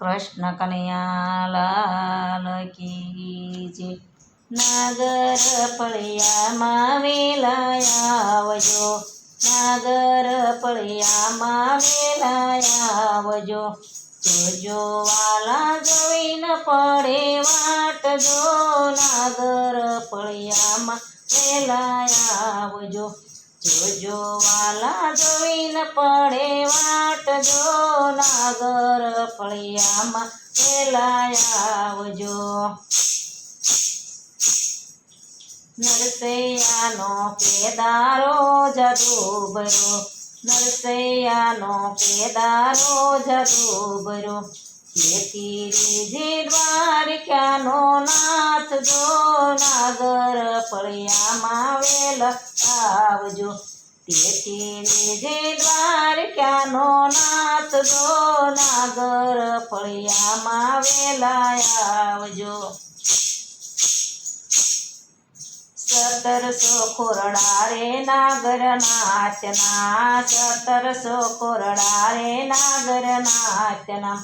કૃષ્ણ કનૈયા લાલ કી જય। નાગર ફળિયામાં વેલા આવજો, નાગર ફળિયામાં વેલા આવજો। જોજો વાલા જોઈ ન પડે વાટ જો, નાગર ફળિયામાં વેલા આવજો। જોજો વાલા જોઈ ન પડે વાટ જો, નાગર ફળિયામાં વેલા આવજો। નરસૈયાનો કેદારો જાદુબરો, નરસૈયાનો કેદારો જાદુબરો। જેથી રીજે દ્વારકાનો નાથ જો, નાગર ફળિયામાં વેલા આવજો। તેથી રીજે દ્વારકાનો નાથ જો, નાગર ફળિયામાં વેલા આવજો। 1700 ખોરડા રે નાગર નાચના, 1700 ખોરડા રે નાગર નાચના।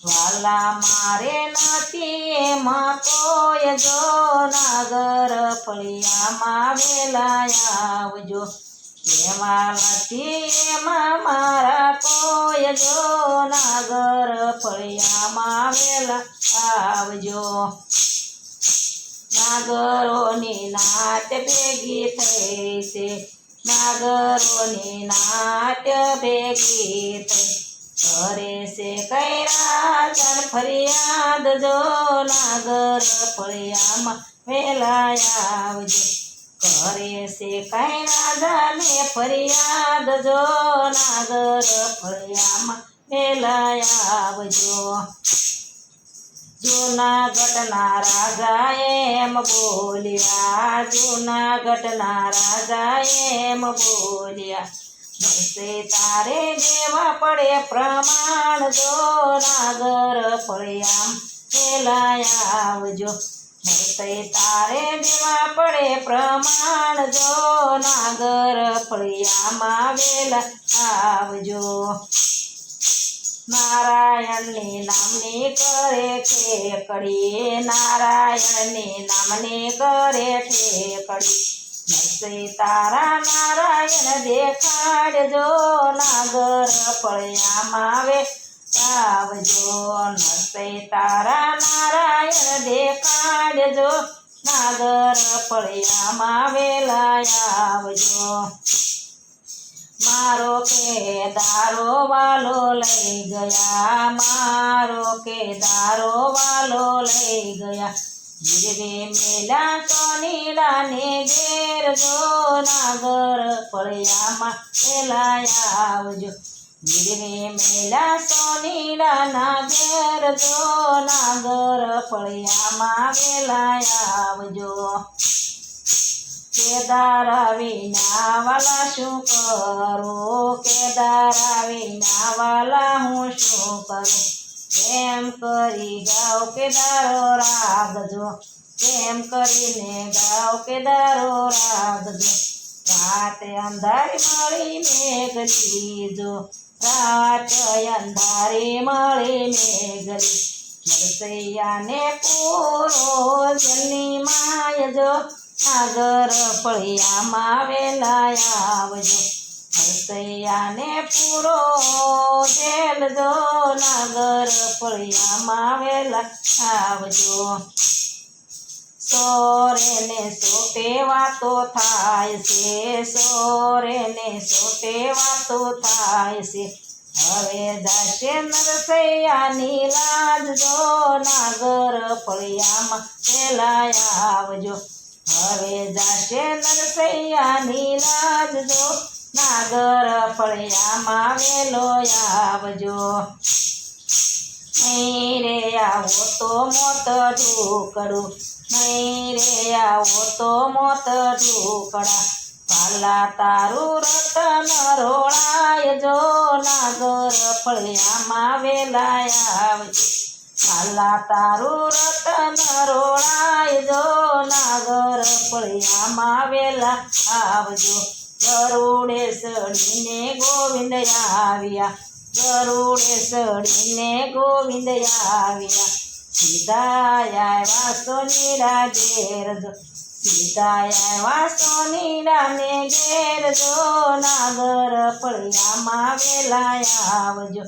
વાલા મારે નથી એમાં કોઈ જો, નાગર ફળિયામાં વેલા આવજો। એમાં નથી એમાં મારા કોઈ જો, નાગર ફળિયામાં વેલા આવજો। નાગરોની નાટ ભેગી થઈ છે, નાગરોની નાટ ભેગી થઈ। કરે છે કઈ રાજન ફરિયાદ જો, નાગર ફળિયામાં વેલા આવજો। કરે છે કઈ રાજાને ફરિયાદ જો, નાગર ફળિયામાં વેલા આવજો। જૂનાગઢના રાજા એમ બોલ્યા, જૂનાગઢના રાજા એમ બોલ્યા। નરસે તારે દેવા પડે પ્રમાણ જો, નાગર ફળિયામાં વેલા આવજો। નરસે તારે દેવા પડે પ્રમાણ જો, નાગર ફળિયામાં વેલા આવજો। નારાયણની નામની કરે ઠેકડી, નારાયણની નામની કરે ઠેકડી। નરસે તારા નારાયણ દેખાડજો, નાગર ફળિયામાં વેલા આવજો। નરસે તારા નારાયણ દેખાડજો, નાગર ફળિયામાં વેલા આવજો। મારો કેદારો વાલો લઈ ગયા, મારો કેદારો વાલો લઈ ગયા। ગીરવે મેલા સોનીડાને ઘેર જો, નાગર ફળિયામાં વેલા આવજો। ગીરવે મેલા સોનીડાના ઘેર જો, નાગર ફળિયામાં વેલા આવજો। કેદારા વિના વાલા શું કરું, કેદારા વિના વાલા હું શું કરું। કેમ કરી ગાવ કેદારો રાગજો, કેમ કરીને ગાવ કેદારો રાગજો। રાત અંધારી મળી મેઘલી જો, રાત અંધારી મળી મેઘલી। નરસૈયાને પૂરો જલની માય જો, નાગર ફળિયામાં વેલા આવજો। નરસૈયાને પૂરો જેલ જો, નાગર ફળિયામાં વેલા આવજો। સોરેને સોટે વાતો થાય છે, સોરેને સોટે વાતો થાય છે। હવે જાશે નરસૈયાની લાજ જો, નાગર ફળિયામાં વેલા આવજો। હવે જાશે નરસૈયાની લાજ જો, નાગર ફળિયામાં વેલો આવજો। નહીં રે આવો તો મોત ઢોકળું, નહીં રે આવો તો મોત ઢોકળા। વાલા તારું રતન રોળાય જો, નાગર ફળિયામાં વેલા આવજો। વાલા તારું રતન રોળાય જો, નાગર ફળિયામાં વેલા આવજો। ગરુડે ચડીને ગોવિંદ આવ્યા, ગરુડે ચડીને ગોવિંદ આવ્યા સીધા આવ્યા સોનીડા ઘેર જો સીધા આવ્યા સોનીડાને ઘેર જો નાગર ફળિયામાં વેલા આવજો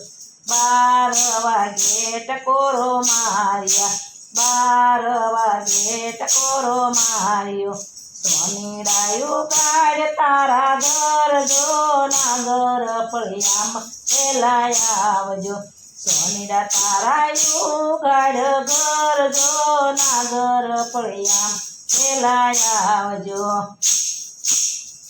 12 વાગે ટકોરો માર્યા 12 વાગે ટકોરો માર્યો સોનીડાયું કાઢ તારા ઘર જો નાગર ફળિયામાં વેલા આવજો સોનીડા તારાયું કાઢ ઘર જો નાગર ફળિયામાં વેલા આવજો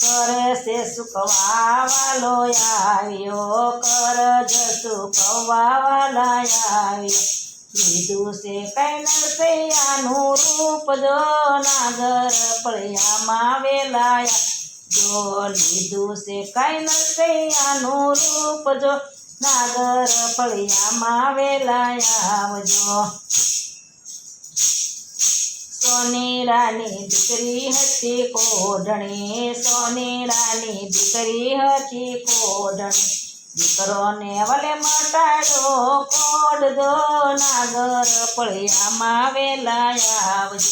કરે છે સુકવા વાલો આવ્યો કરજ સુકવા વાલા આવ્યો લીધું છે કઈ નરસૈયાનું રૂપ જો નાગર ફળિયામાં વેલાયા જો લીધું છે કઈ નરસૈયાનું રૂપ જો નાગર ફળિયામાં વેલાયા આવજો સોનીડાની દીકરી હતી કોઢણી સોનીડાની દીકરી હતી કોઢણી દીકરોને વલે મટાડ્યો કોઢ જો નાગર ફળિયામાં વેલા આવજો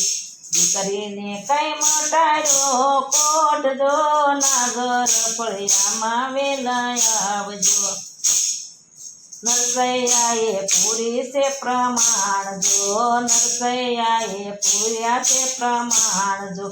દીકરીને કઈ મટાડ્યો કોઢ જો નાગર ફળિયામાં વેલા આવજો નરસૈયાએ પૂરી છે પ્રમાણ જો નરસૈયાએ પૂર્યા છે પ્રમાણ જો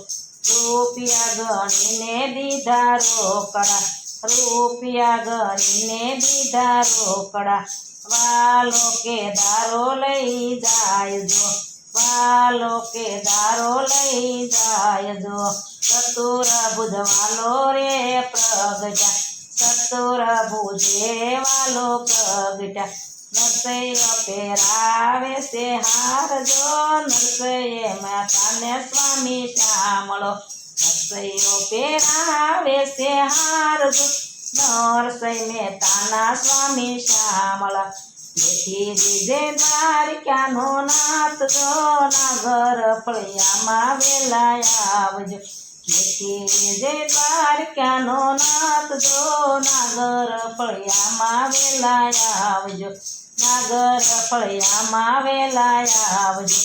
રૂપિયા ગણીને દીધા રોકડા રૂપિયા ગણીને દીધા રોકડા વાલો કે દારો લઈ જાય જો વાલો કે દારો લઈ જાય જો ચતુર બુધવાલો રે પ્રગટા ચતુર ભુજે વાલો પ્રગટા નરસૈયો પહેરાવે છે હાર જો નરસૈયે માતાને સ્વામી શ્યામળો નરસૈયો પહેરાવે છે હાર જો નરસૈ મહેતાના સ્વામી શ્યામળા જેથી રીજે દ્વારિકાનો નાથ જો નાગર ફળિયામાં વેલા આવજો જેથી રીજે દ્વારિકાનો નાથ જો નાગર ફળિયામાં વેલા આવજો નાગર ફળિયામાં વેલા આવજો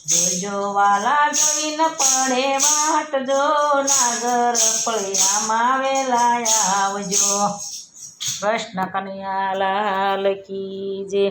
જોજો વાલા જોઈને પડે વાટ જો નાગર ફળિયામાં વેલા આવજો કૃષ્ણ કનૈયા લાલ કી જય